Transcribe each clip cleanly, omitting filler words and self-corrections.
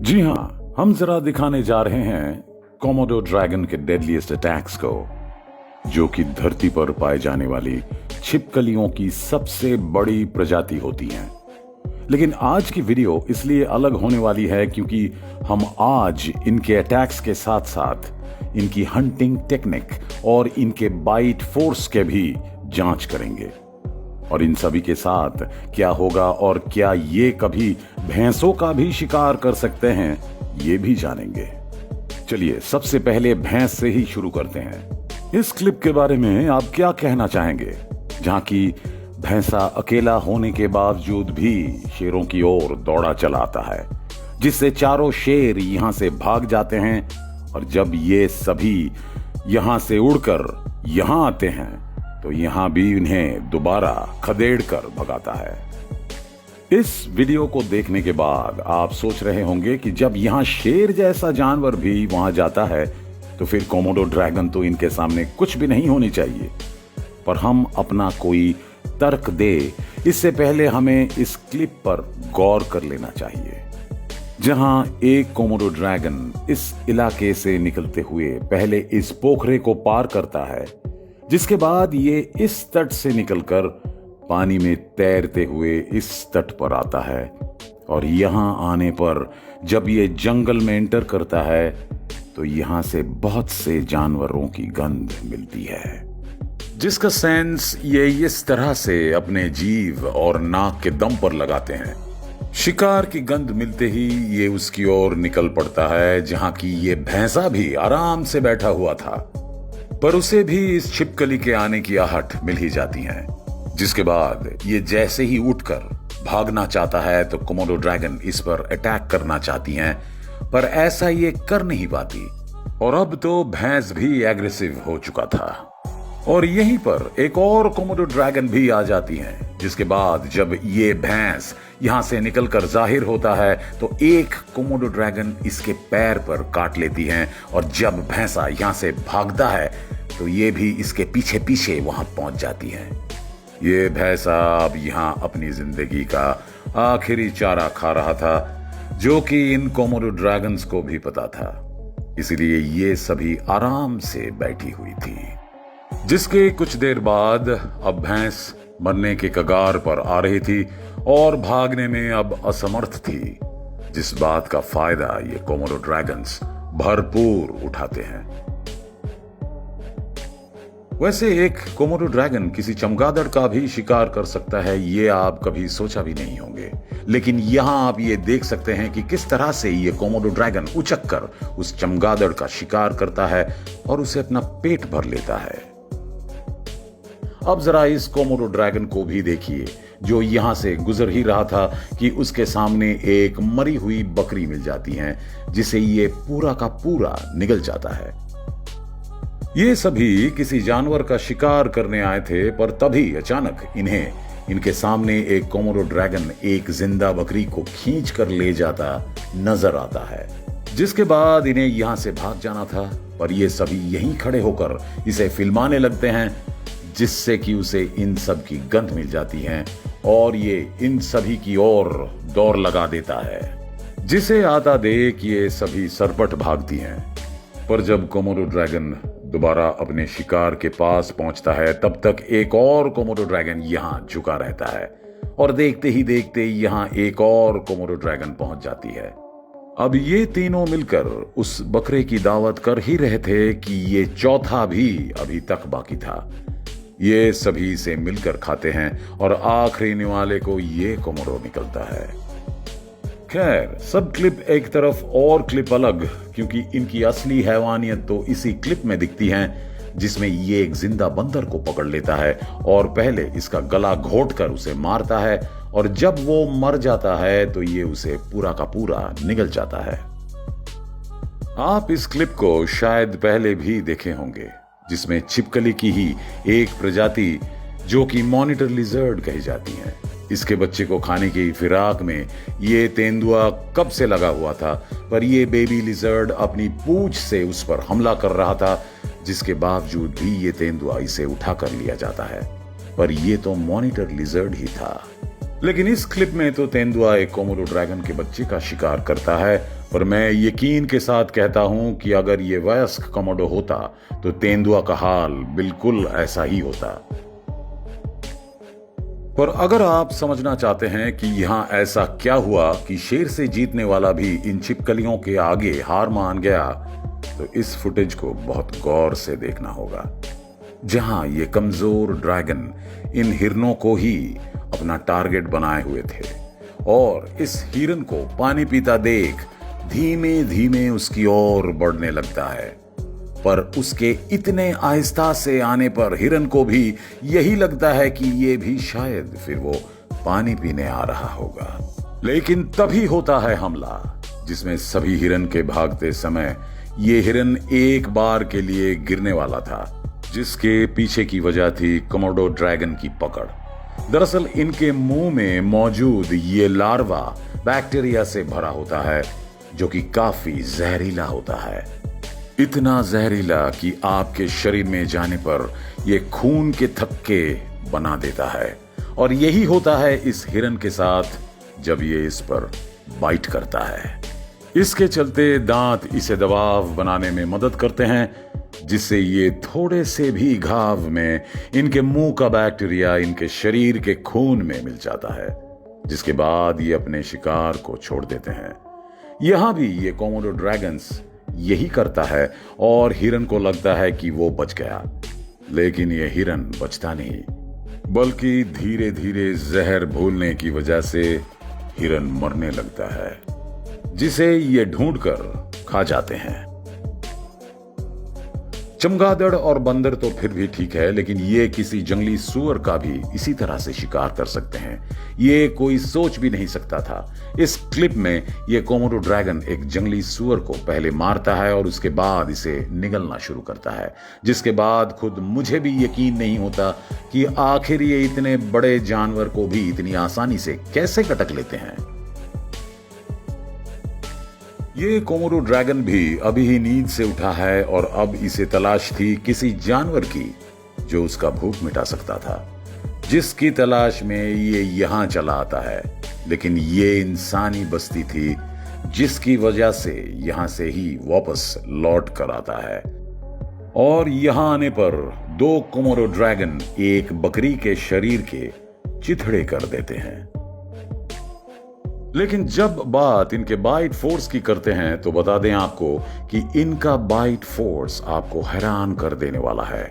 जी हाँ, हम जरा दिखाने जा रहे हैं कोमोडो ड्रैगन के डेडलीस्ट अटैक्स को, जो कि धरती पर पाए जाने वाली छिपकलियों की सबसे बड़ी प्रजाति होती हैं। लेकिन आज की वीडियो इसलिए अलग होने वाली है क्योंकि हम आज इनके अटैक्स के साथ साथ इनकी हंटिंग टेक्निक और इनके बाइट फोर्स के भी जांच करेंगे। और इन सभी के साथ क्या होगा और क्या ये कभी भैंसों का भी शिकार कर सकते हैं, ये भी जानेंगे। चलिए सबसे पहले भैंस से ही शुरू करते हैं। इस क्लिप के बारे में आप क्या कहना चाहेंगे, जहां की भैंसा अकेला होने के बावजूद भी शेरों की ओर दौड़ा चला आता है, जिससे चारों शेर यहां से भाग जाते हैं। और जब ये सभी यहां से उड़कर यहां आते हैं तो यहां भी इन्हें दोबारा खदेड़ कर भगाता है। इस वीडियो को देखने के बाद आप सोच रहे होंगे कि जब यहां शेर जैसा जानवर भी वहां जाता है तो फिर कोमोडो ड्रैगन तो इनके सामने कुछ भी नहीं होनी चाहिए। पर हम अपना कोई तर्क दे इससे पहले हमें इस क्लिप पर गौर कर लेना चाहिए, जहां एक कोमोडो ड्रैगन इस इलाके से निकलते हुए पहले इस पोखरे को पार करता है, जिसके बाद ये इस तट से निकलकर पानी में तैरते हुए इस तट पर आता है। और यहां आने पर जब ये जंगल में एंटर करता है तो यहां से बहुत से जानवरों की गंध मिलती है, जिसका सेंस ये इस तरह से अपने जीभ और नाक के दम पर लगाते हैं। शिकार की गंध मिलते ही ये उसकी ओर निकल पड़ता है, जहां की ये भैंसा भी आराम से बैठा हुआ था, पर उसे भी इस छिपकली के आने की आहट मिल ही जाती है। जिसके बाद ये जैसे ही उठकर भागना चाहता है तो कोमोडो ड्रैगन इस पर अटैक करना चाहती हैं, पर ऐसा ये कर नहीं पाती। और अब तो भैंस भी एग्रेसिव हो चुका था और यहीं पर एक और कोमोडो ड्रैगन भी आ जाती हैं। जिसके बाद जब ये भैंस यहां से निकलकर जाहिर होता है तो एक कोमोडो ड्रैगन इसके पैर पर काट लेती हैं। और जब भैंसा यहां से भागता है तो ये भी इसके पीछे पीछे वहां पहुंच जाती है। ये भैंसा अब यहां अपनी जिंदगी का आखिरी चारा खा रहा था, जो कि इन कोमोडो ड्रैगन्स को भी पता था। इसलिए ये सभी आराम से बैठी हुई थी। जिसके कुछ देर बाद अब भैंस मरने के कगार पर आ रही थी और भागने में अब असमर्थ थी, जिस बात का फायदा ये कोमोडो ड्रैगन्स भरपूर उठाते हैं। वैसे एक कोमोडो ड्रैगन किसी चमगादड़ का भी शिकार कर सकता है, ये आप कभी सोचा भी नहीं होंगे। लेकिन यहां आप ये देख सकते हैं कि किस तरह से ये कोमोडो ड्रैगन उचक कर उस चमगादड़ का शिकार करता है और उसे अपना पेट भर लेता है। अब जरा इस कोमोडो ड्रैगन को भी देखिए, जो यहां से गुजर ही रहा था कि उसके सामने एक मरी हुई बकरी मिल जाती है, जिसे ये पूरा का पूरा निगल जाता है। ये सभी किसी जानवर का शिकार करने आए थे, पर तभी अचानक इन्हें इनके सामने एक कोमोडो ड्रैगन एक जिंदा बकरी को खींच कर ले जाता नजर आता है। जिसके बाद इन्हें यहां से भाग जाना था, पर ये सभी यहीं खड़े होकर इसे फिल्माने लगते हैं, जिससे कि उसे इन सब की गंध मिल जाती है और ये इन सभी की ओर दौड़ लगा देता है। जिसे आता देख ये सभी सरपट भागती हैं। पर जब कोमोडो ड्रैगन दोबारा अपने शिकार के पास पहुंचता है, तब तक एक और कोमोडो ड्रैगन यहां झुका रहता है और देखते ही देखते यहां एक और कोमोडो ड्रैगन पहुंच जाती है। अब ये तीनों मिलकर उस बकरे की दावत कर ही रहे थे कि ये चौथा भी अभी तक बाकी था। ये सभी से मिलकर खाते हैं और आखिरी निवाले को ये कोमोडो निकलता है। खैर, सब क्लिप एक तरफ और क्लिप अलग, क्योंकि इनकी असली हैवानियत तो इसी क्लिप में दिखती है, जिसमें ये एक जिंदा बंदर को पकड़ लेता है और पहले इसका गला घोंटकर उसे मारता है। और जब वो मर जाता है तो ये उसे पूरा का पूरा निगल जाता है। आप इस क्लिप को शायद पहले भी देखे होंगे, जिसमें छिपकली की ही एक प्रजाति, जो कि मॉनिटर लिजर्ड कही जाती है, इसके बच्चे को खाने की फिराक में ये तेंदुआ कब से लगा हुआ था, पर ये बेबी लिजर्ड अपनी पूंछ से उस पर हमला कर रहा था, जिसके बावजूद भी ये तेंदुआ इसे उठा कर लिया जाता है। पर ये तो मॉनिटर लिजर्ड ही था। लेकिन इस क्लिप में तो तेंदुआ एक कोमोडो ड्रैगन के बच्चे का शिकार करता है, पर मैं यकीन के साथ कहता हूं कि अगर ये वयस्क कोमोडो होता तो तेंदुआ का हाल बिल्कुल ऐसा ही होता। पर अगर आप समझना चाहते हैं कि यहां ऐसा क्या हुआ कि शेर से जीतने वाला भी इन छिपकलियों के आगे हार मान गया, तो इस फुटेज को बहुत गौर से देखना होगा, जहां ये कमजोर ड्रैगन इन हिरनों को ही अपना टारगेट बनाए हुए थे और इस हिरन को पानी पीता देख धीमे धीमे उसकी ओर बढ़ने लगता है। पर उसके इतने आहिस्ता से आने पर हिरन को भी यही लगता है कि ये भी शायद फिर वो पानी पीने आ रहा होगा। लेकिन तभी होता है हमला, जिसमें सभी हिरन के भागते समय ये हिरन एक बार के लिए गिरने वाला था, जिसके पीछे की वजह थी कोमोडो ड्रैगन की पकड़। दरअसल इनके मुंह में मौजूद ये लार्वा बैक्टीरिया से भरा होता है, जो कि काफी जहरीला होता है। इतना जहरीला कि आपके शरीर में जाने पर यह खून के थक्के बना देता है। और यही होता है इस हिरन के साथ जब ये इस पर बाइट करता है। इसके चलते दांत इसे दबाव बनाने में मदद करते हैं, जिससे ये थोड़े से भी घाव में इनके मुंह का बैक्टीरिया इनके शरीर के खून में मिल जाता है, जिसके बाद ये अपने शिकार को छोड़ देते हैं। यहां भी ये कोमोडो ड्रैगन्स यही करता है और हिरन को लगता है कि वो बच गया, लेकिन ये हिरन बचता नहीं, बल्कि धीरे धीरे जहर घोलने की वजह से हिरन मरने लगता है, जिसे ये ढूंढकर खा जाते हैं। चमगादड़ और बंदर तो फिर भी ठीक है, लेकिन ये किसी जंगली सूअर का भी इसी तरह से शिकार कर सकते हैं, ये कोई सोच भी नहीं सकता था। इस क्लिप में ये कोमोडो ड्रैगन एक जंगली सूअर को पहले मारता है और उसके बाद इसे निगलना शुरू करता है, जिसके बाद खुद मुझे भी यकीन नहीं होता कि आखिर ये इतने बड़े जानवर को भी इतनी आसानी से कैसे कटक लेते हैं। ये कोमोडो ड्रैगन भी अभी ही नींद से उठा है और अब इसे तलाश थी किसी जानवर की जो उसका भूख मिटा सकता था, जिसकी तलाश में ये यहां चला आता है। लेकिन ये इंसानी बस्ती थी जिसकी वजह से यहां से ही वापस लौट कर आता है। और यहां आने पर दो कोमोडो ड्रैगन एक बकरी के शरीर के चिथड़े कर देते हैं। लेकिन जब बात इनके बाइट फोर्स की करते हैं तो बता दें आपको कि इनका बाइट फोर्स आपको हैरान कर देने वाला है,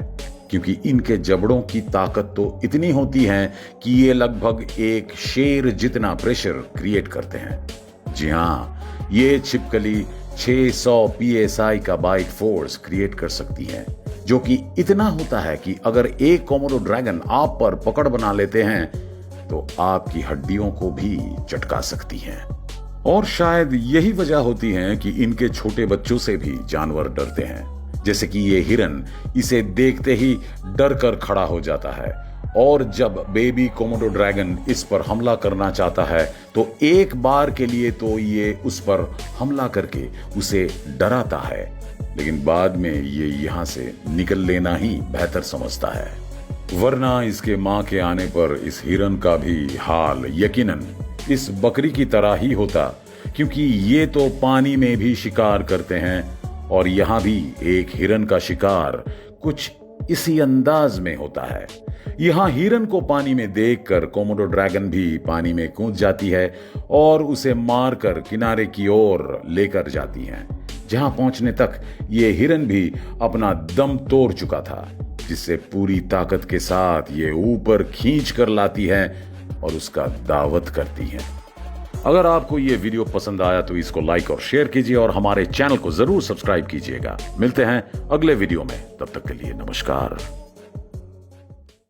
क्योंकि इनके जबड़ों की ताकत तो इतनी होती है कि ये लगभग एक शेर जितना प्रेशर क्रिएट करते हैं। जी हां, ये छिपकली 600 psi का बाइट फोर्स क्रिएट कर सकती है, जो कि इतना होता है कि अगर एक कोमोडो ड्रैगन आप पर पकड़ बना लेते हैं तो आपकी हड्डियों को भी चटका सकती हैं। और शायद यही वजह होती है कि इनके छोटे बच्चों से भी जानवर डरते हैं, जैसे कि ये हिरन इसे देखते ही डर कर खड़ा हो जाता है। और जब बेबी कोमोडो ड्रैगन इस पर हमला करना चाहता है तो एक बार के लिए तो ये उस पर हमला करके उसे डराता है, लेकिन बाद में ये यहां से निकल लेना ही बेहतर समझता है, वरना इसके मां के आने पर इस हिरन का भी हाल यकीनन इस बकरी की तरह ही होता, क्योंकि ये तो पानी में भी शिकार करते हैं और यहां भी एक हिरन का शिकार कुछ इसी अंदाज में होता है। यहां हिरन को पानी में देखकर कोमोडो ड्रैगन भी पानी में कूद जाती है और उसे मारकर किनारे की ओर लेकर जाती हैं, जहां पहुंचने तक ये हिरन भी अपना दम तोड़ चुका था, जिससे पूरी ताकत के साथ ये ऊपर खींच कर लाती है और उसका दावत करती है। अगर आपको ये वीडियो पसंद आया तो इसको लाइक और शेयर कीजिए और हमारे चैनल को जरूर सब्सक्राइब कीजिएगा। मिलते हैं अगले वीडियो में, तब तक के लिए नमस्कार।